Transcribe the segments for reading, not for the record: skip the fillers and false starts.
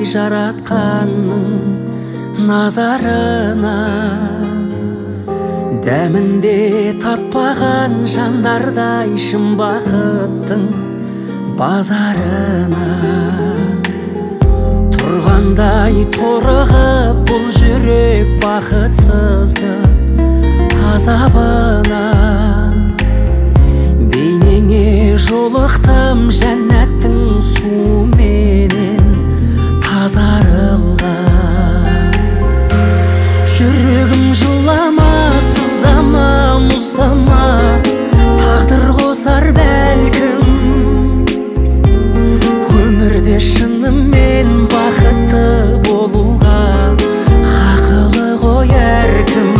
жаратканның назарына, дәмінде татпаған жандардай шын бақыттың базарына. Тұрғандай торығып бұл жүрек бақытсыздық азабына. Бейнеңе жолықтым жәннаттың суыменен тазарылған. Жүрегім жылама, сыздама, мұздама, тағдыр қосар бәлкім. Өмірде шынымен бақытты болуға хақылы ғой әркім.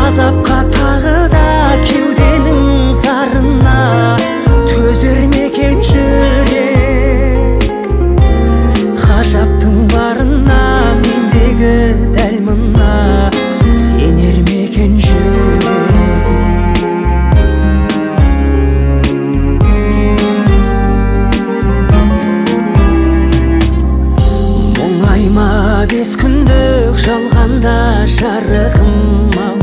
Азапқа тағы да кеуденің зарына төзер мекен жүрек. Ғажаптың барына мендегі дәл мына сенер мекен жүрек. Мұңайма бес күндік жалғанда жарығым-ау,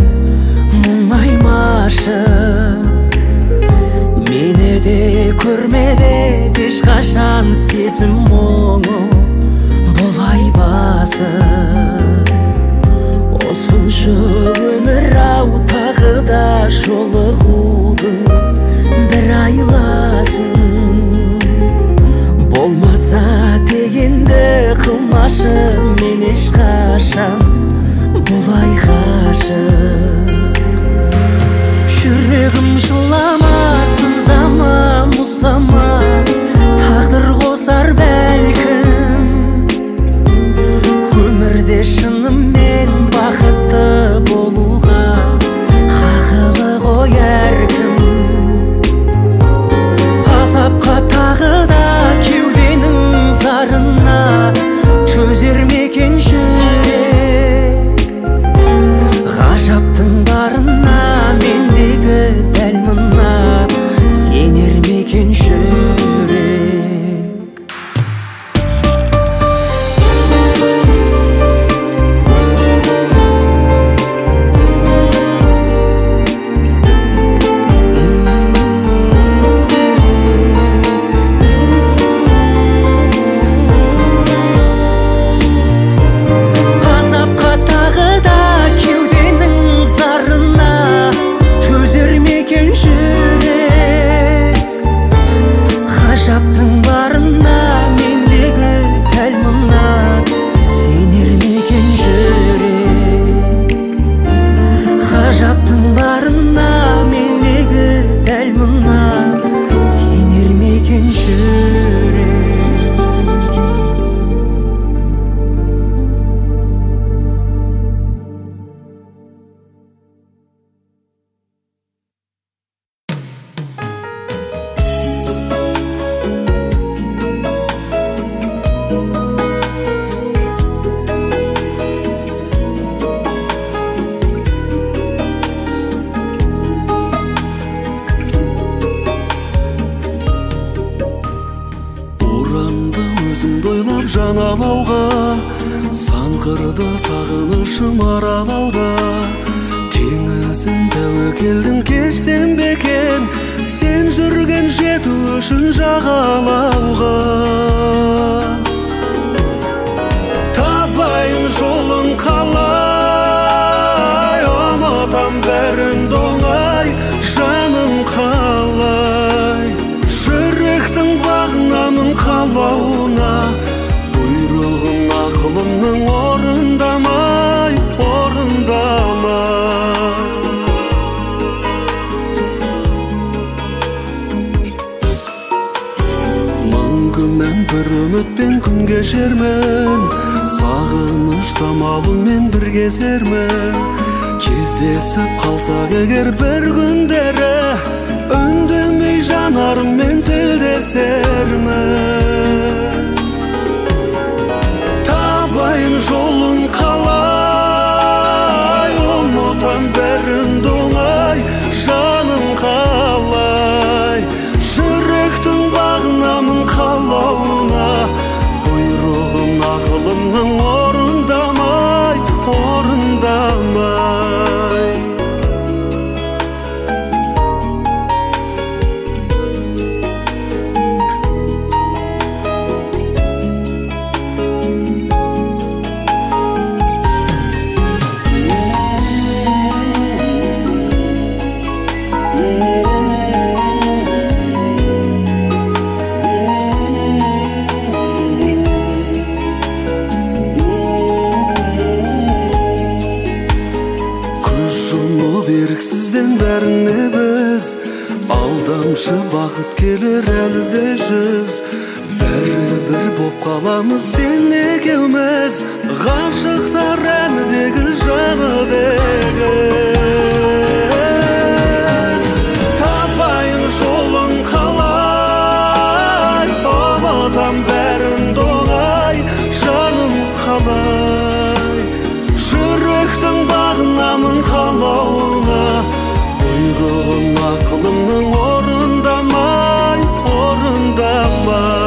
мұңаймашы. Мені де көрмеді ешқашан сезім мұңы бұлай басып. Осыншы өмір-ау тағы да жолығудың бір айласын. Болмаса дегенді қылмашы мен ешқашан бұлай ғашық. Жүрегім жылама, сыздама, мұздама, тағдыр қосар бәлкім. Өмірде шынымен бақытты болуға хақылы ғой әркім. Азапқа тағы да кеуденің зарына төзер мекен жүрек. Ғажаптың барына мендегі дәл мына сенер мекен жүрек. Азапқа тағы да кеуденің зарына төзер мекен жүрек. Ғажаптың барына мендегі дәл мына сенер мекен жүрек. Ғажаптың барына мендегі дәл мына сенер мекен жүрек. Оранды өзімді ойлап жаңалауға, санқырды сағынышым аралауда. Теңізін тәуекелдің кешсем бекен, сен жүрген жету үшін жағалауға. Табайын жолын қалай, ұмытам бәрін доңай, жаным қалай. Жүректің бағынамын қалауына, бұйрығын ақылымның орындамай, орындамай. Мың күнмен бір үмітпен күн кешермін, сағыныш самалымен бір кезермін. Кездесіп қалсақ егер бір күндері, үндемей жанарыммен тілдесермін. Табайын жолын қалай, ұмытам бәрін доңай, жаным қалай. Жүректің бағынамын қалауына, тамшы бақыт келер әлі де жүз. Бәрібір боп қаламыз сен екеуміз, ғашықтар әнідегі жаныбек. Тапайын жолын қалай, ұмытам бәрін доңай, жаным қалай. Жүректің бағынамын қалауына, ұйғығым ақылымның орындамай, орындамай.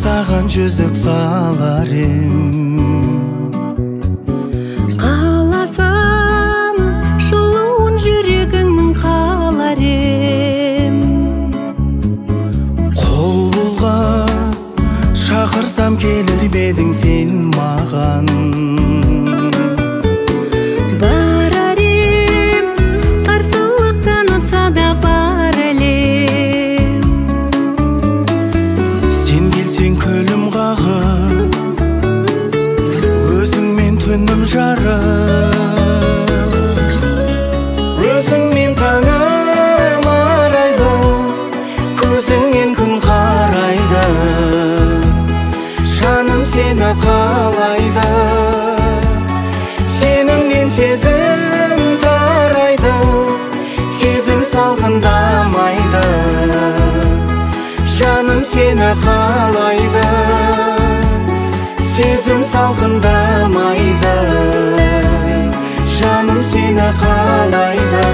Саған жүзік салар ем, қаласам жылуын жүрегіңнің қалар ем. Қол бұлғап шақырсам келер бедің сен маған. Барар ем, қарсылықтан ұтса да бар әлем. Сен келсең күлім қағып, өзіңмен түнім жарып. Өзіңмен таңым арайды, көзіңнен күн қарайды. Жаным сені қалайды, сеніңнен сезім тарайды, сезім салқындамайды. Жаным сені қалайды, сезім салқындамайды. Жаным сені қалайды.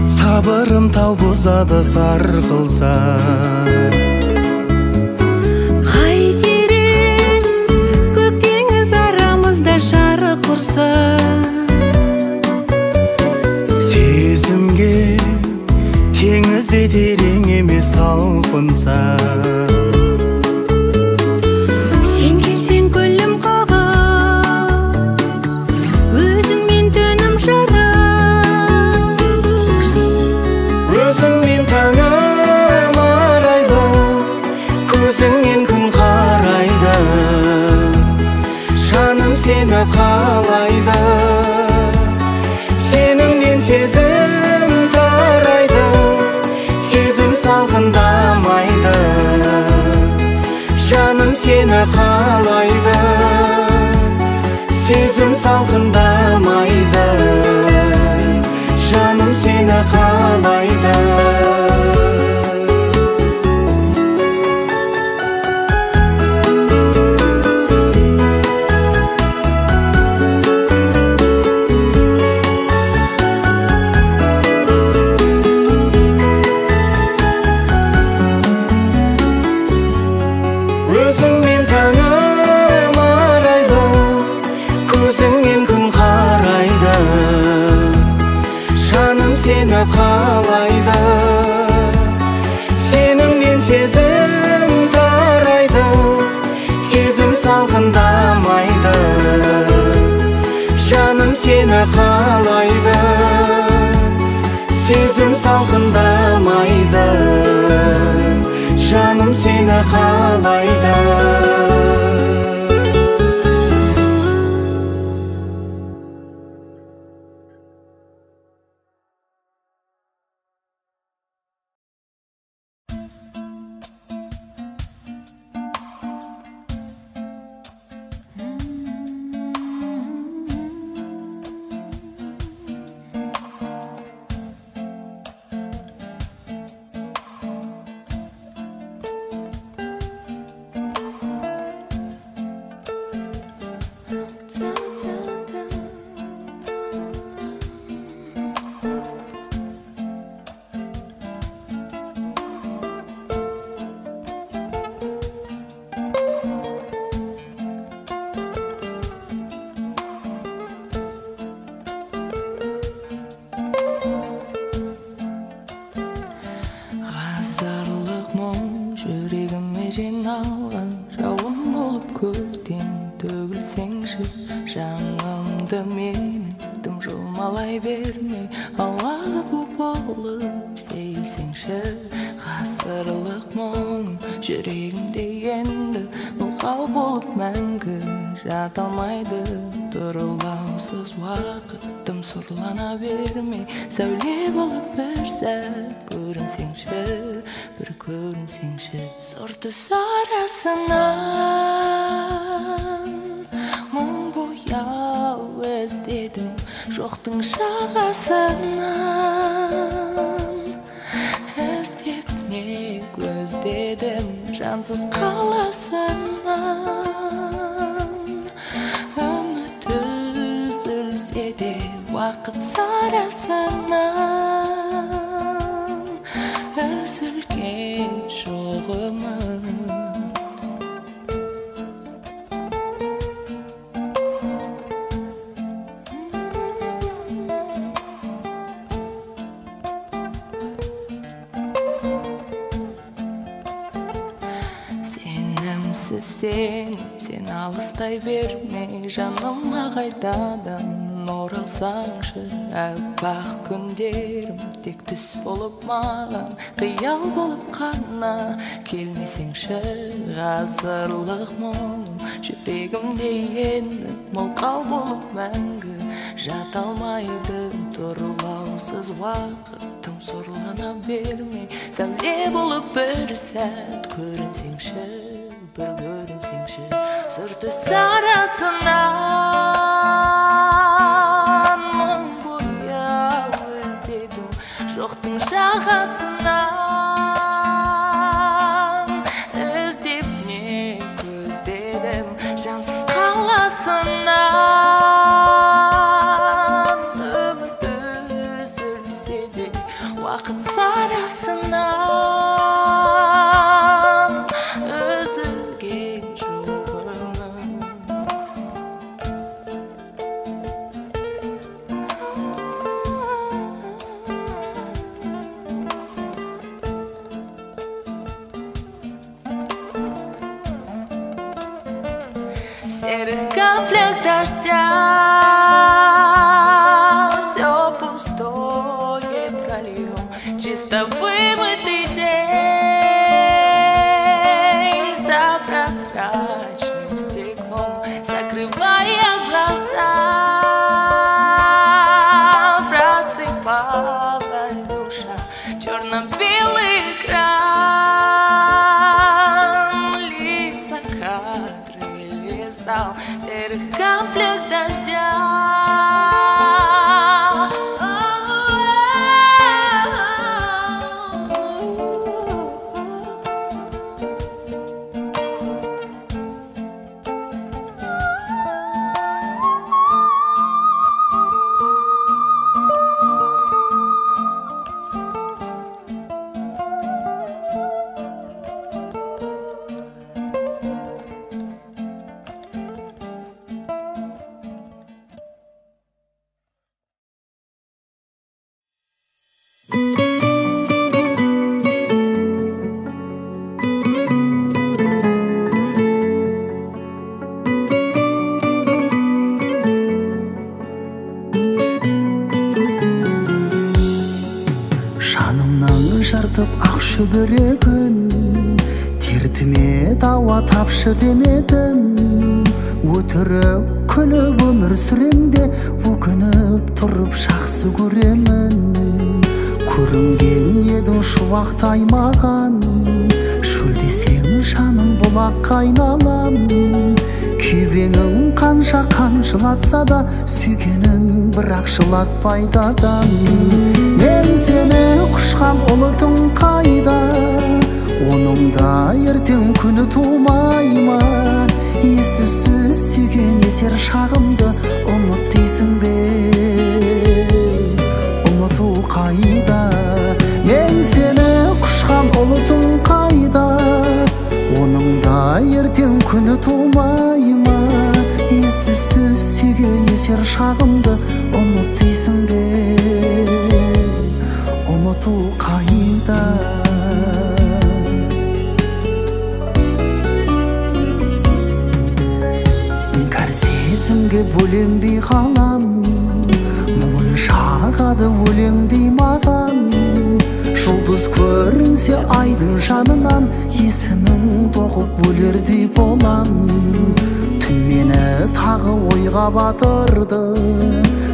Сабырым тау бұзады сарқылса. Қайтерең көк теңіз арамызда шарық ұрса. Сезімге теңізде терең емес талпынса. Сен келсең күлім қағып, өзіңмен түнім жарып. Өзіңмен таңым арайды, көзіңнен күн қарайды. Жаным сені қалайды, сеніңнен сезім тарайды, сезім салқындамайды. Жаным сені қалайды, сезім салқындамайды. Жаным сені қалайды. Өзіңмен таңым арайды, көзіңнен күн қарайды. Жаным сені қалайды, сеніңнен сезім тарайды, сезім салқындамайды. Жаным сені қалайды, сезім салқындамайды. Жаным сені қалайды. Ғасырлық мұң жүрегіме жиналған, жауын болып көктен төгілсеңші, жанымды менің тым жұлмалай бермей, ауаға бұ болып сейілсеңші. Ғасырлық мұң жүрегімде енді мылқау болып мәңгі жата алмайды. Тұрылаусыз уақытым сұрлана бермей, сәуле болып бір сәт көрінсеңші, бір көрінсеңші. Сұрты сарасынан мың бояу іздедім, жоқтың жағасынан іздеп не көздедім, жансыз қаласынан. Үміт үзілсе де уақыт сарасынан үзілген жоғымын. Сен алыстай бермей, жаныма қайтадан оралсаңшы. Әппақ күндерім тек түс болып маған, қиял болып қана келмесеңші. Ғасырлық мұң жүрегімде енді мылқау болып мәңгі жата алмайды. Тұрылаусыз уақытым сұрлана бермей, сәуле болып бір сәт көрінсеңші, бір көрінсеңші. Сұрты сарасынан мың бояу іздедім, жоқтың жағасынан іздеп не көздедім, жансыз қаласынан. Үміт үзілсе де уақыт сарасынан үзілген жоғымын. Серых каплях дождя все пустое прольем, чисто вымытый день за прозрачным стеклом, закрывая глаза, просыпалась душа, черно-белый экран, лица кадры листал в серых каплях дождя. жыртып ақ шүберегін, дертіме дауа тапшы демедім. Өтірік күліп өмір сүремде, өкініп тұрып жақсы көремін. Көрінген едің шуақтай маған, шөлдесең жаным бұлақ айналам. Күйбеңім қанша қамшылатса да, сүйгенін бірақ жылатпайды адам. Мен сені құшқан ұлытың қайда, оның да ертең күні тумай ма? Есізсіз сүйген есер шағымды ұмыт дейсің бе? Ұмыту қайда? Мен сені құшқан ұлытың қайда, оның да ертең күні тумай ма? Есізсіз сүйген есер шағымды ұмыт дейсің бе? Ұмыту қайда? өзіңге бөленбей қалам, мұңын шағады өлеңдей маған. Жұлдыз көрінсе айдың жанынан, есімің тоқып өлердей болам. Түн мені тағы ойға батырды,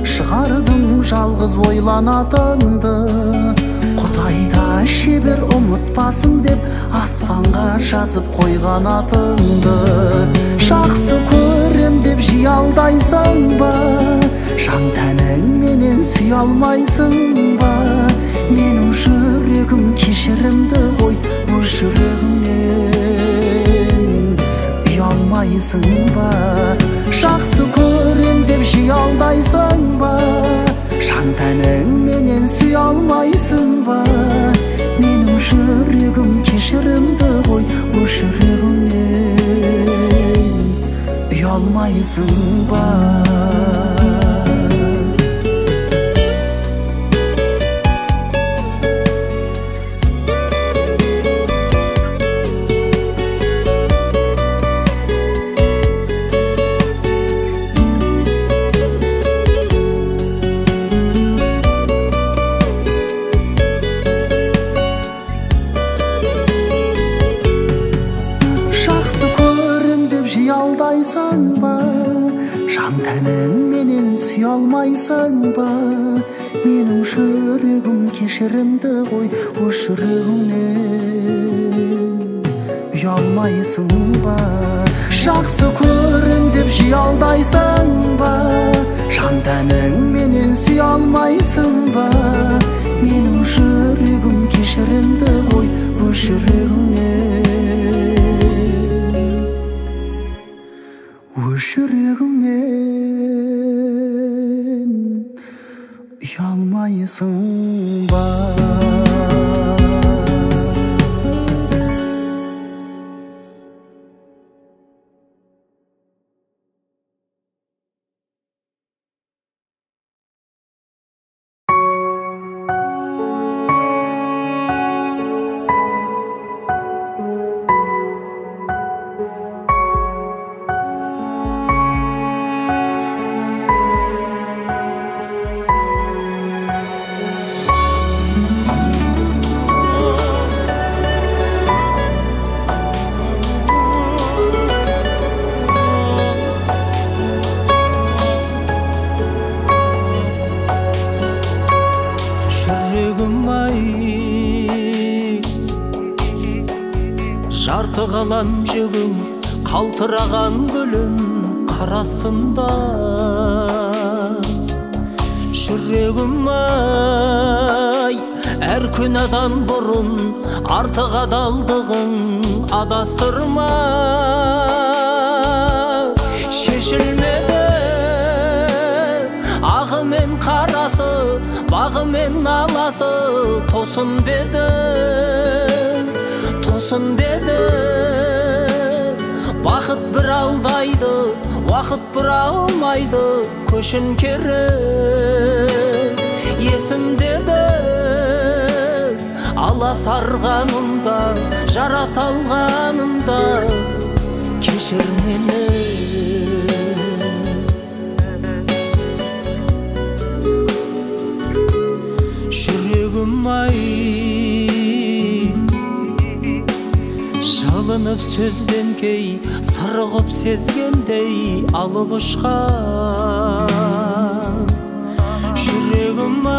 шығардым жалғыз ойланатынды. Құдайда шебер ұмытпасын деп аспанға жазып қойған атыңды. Жақсы көрем деп жиялдайсың ба, жан тәніңменен сүй алмайсың ба? Менің жүрегім кешірімді ғой, өз жүрегіңнен ұялмайсың ба? Жақсы көрем деп жиялдайсың ба, жан тәніңменен сүй алмайсың ба? Менің жүрегім кешірімді ғой, өз жүрегіңнен ұялмайсың ба? Жиялдайсың ба, жан тәніңменен сүй алмайсың ба? Менің жүрегім кешірімді ғой, өз жүрегіңнен ұялмайсың ба? Жақсы көрем деп жиялдайсың ба, жан тәніңменен сүй алмайсың ба? Менің жүрегім кешірімді ғой, өз жүрегіңнен жүрегіңнен ұялмайсың ба? Жарты қалам жүгім, қалтыраған гүлім қар астында. Жүрегім-ай, әр күнәдан бұрын артық адалдығың адастырма. Шешілмеді ағы мен қарасы, бағы мен аласы, тосын берді, тосын берді. Бақыт бір алдайды, уақыт бір алмайды, көшін керек есімдеді. Ала сарғанымда, жара салғанымда, кешір мені. Жүрегім-ай, жалынып сөзден кей, сырғып сезгендей алып ұшқан. Жүрегім-ай,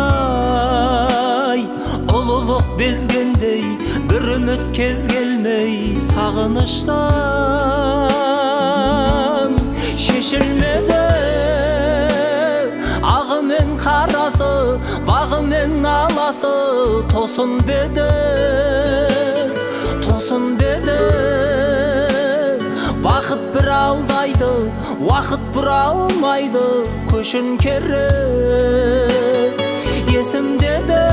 ұлылық безгендей, бір үміт кез келмей сағыныштан. Шешілмеді ағы мен қарасы, бағы мен аласы, тосын беді, тосын беді. Бақыт бір алдайды, уақыт бір алмайды, көшін керек есімдеді.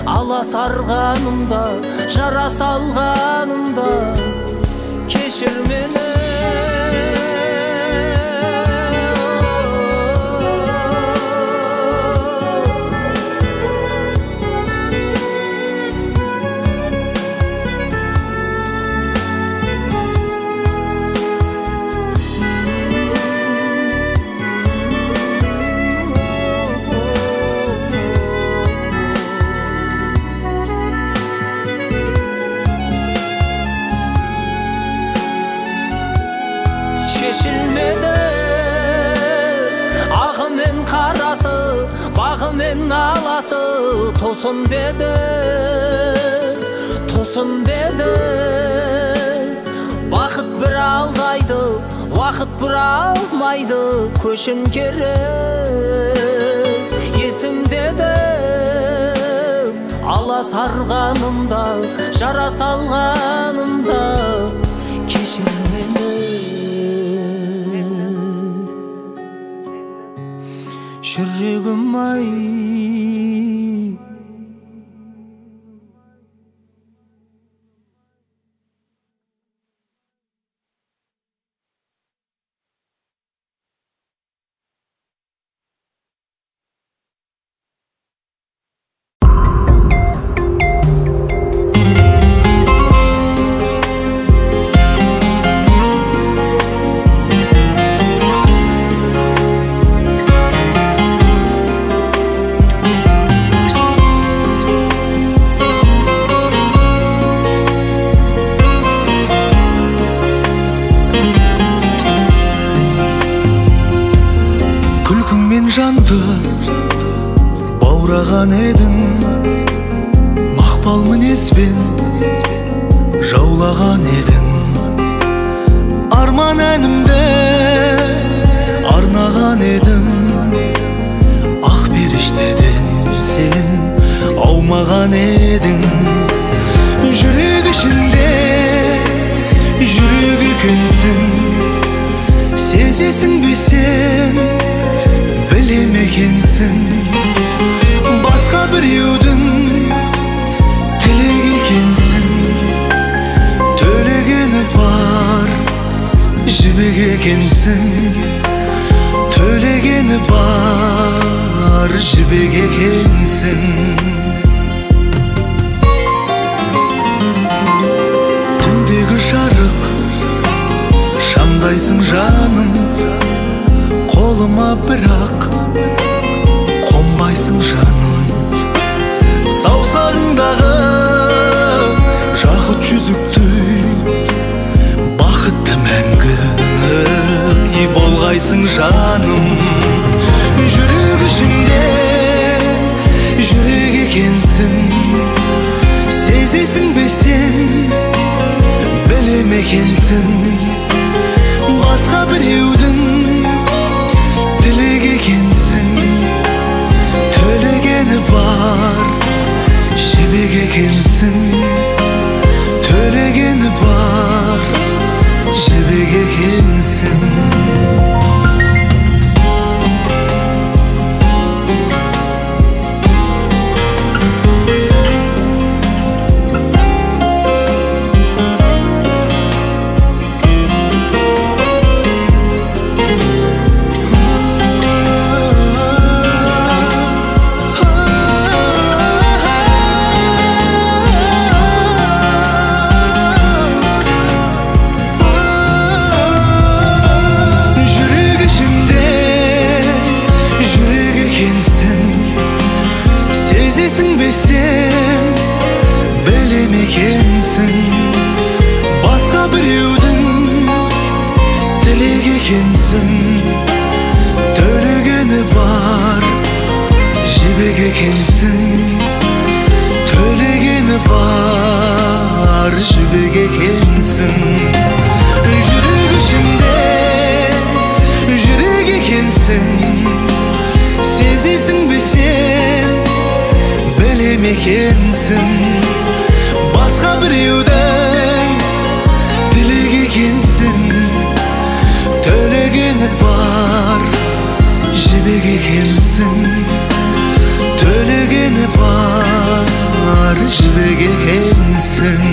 Ала сарғанымда, жара салғанымда, кешір мені. Bagымен alası tosun bedi, tosun bedi. Vakit bir aldaydı, vakit bir almaydı. Köşün gerek esimdedi. Ala sarganımda, jara salganımda keşir meni. Жүрегім ай, жанды баураған едің, мақпал мінезбен жаулаған едің. Арман әнімді арнаған едім, ақ періштеден сен аумаған едің. Жүрек ішінде жүрек екенсің, сезесің бе сен, білем екенсің. Басқа біреудің тілек екенсің, төлегені бар жібек екенсің, төлегені бар жібек екенсің. Түндегі жарық шамдайсың жаным, қолыма бірақ қонбайсың жаным. Саусағыңдағы жақұт жүзіктей бақытты мәңгі болғайсың жаным. Жүрек ішінде жүрек екенсің, сезесің бе сен, білем екенсің. Басқа біреудің тілек екенсің, төлегені бар жібек екенсің, төлегені бар жібек екенсің. Сезесің бе сен, білем екенсің. Басқа біреудің тілек екенсің, төлегені бар жібек екенсің, төлегені бар жібек екенсің. Жүрек ішінде жүрек екенсің, сезесің бе сен, білем екенсің. Басқа біреудің тілек екенсің, төлегені бар жібек екенсің, төлегені бар жібек екенсің.